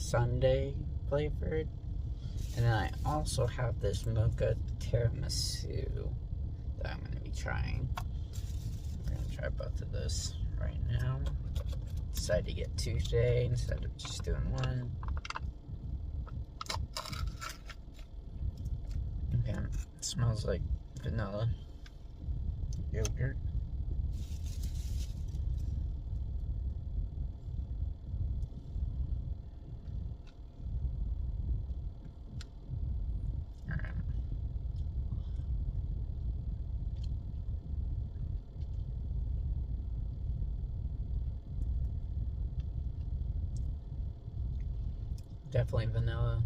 sundae flavored. And then I also have this mocha tiramisu that I'm going to be trying. We're going to try both of those right now. Decided to get two today instead of just doing one. Again, it smells like vanilla yogurt. Alright. Definitely vanilla.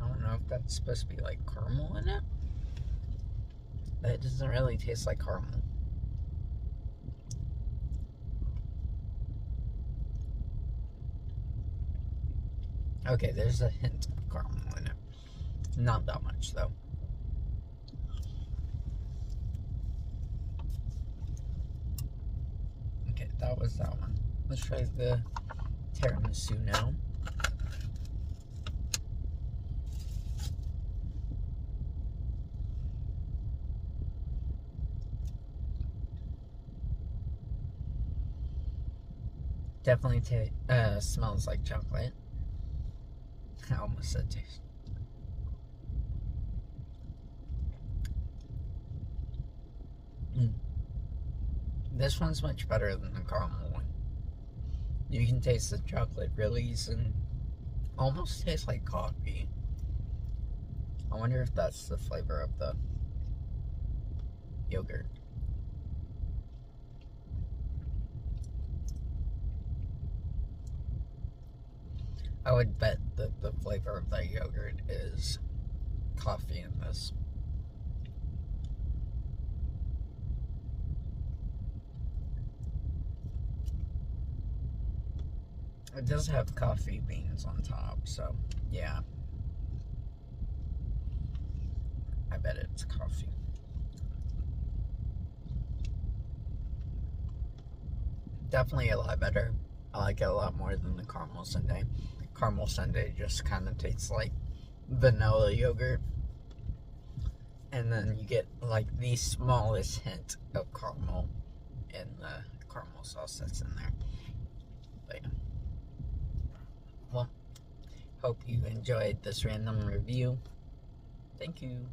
I don't know if that's supposed to be like caramel in it, but it doesn't really taste like caramel. Okay, there's a hint of caramel in it. Not that much, though. Okay, that was that one. Let's try the tiramisu now. Definitely smells like chocolate. I almost said taste. This one's much better than the caramel one. You can taste the chocolate release and almost tastes like coffee. I wonder if that's the flavor of the yogurt. I would bet that the flavor of the yogurt is coffee in this. It does have coffee beans on top, so yeah. I bet it's coffee. Definitely a lot better. I like it a lot more than the caramel sundae. Caramel sundae just kind of tastes like vanilla yogurt. And then you get like the smallest hint of caramel in the caramel sauce that's in there. But yeah. Well, hope you enjoyed this random review. Thank you.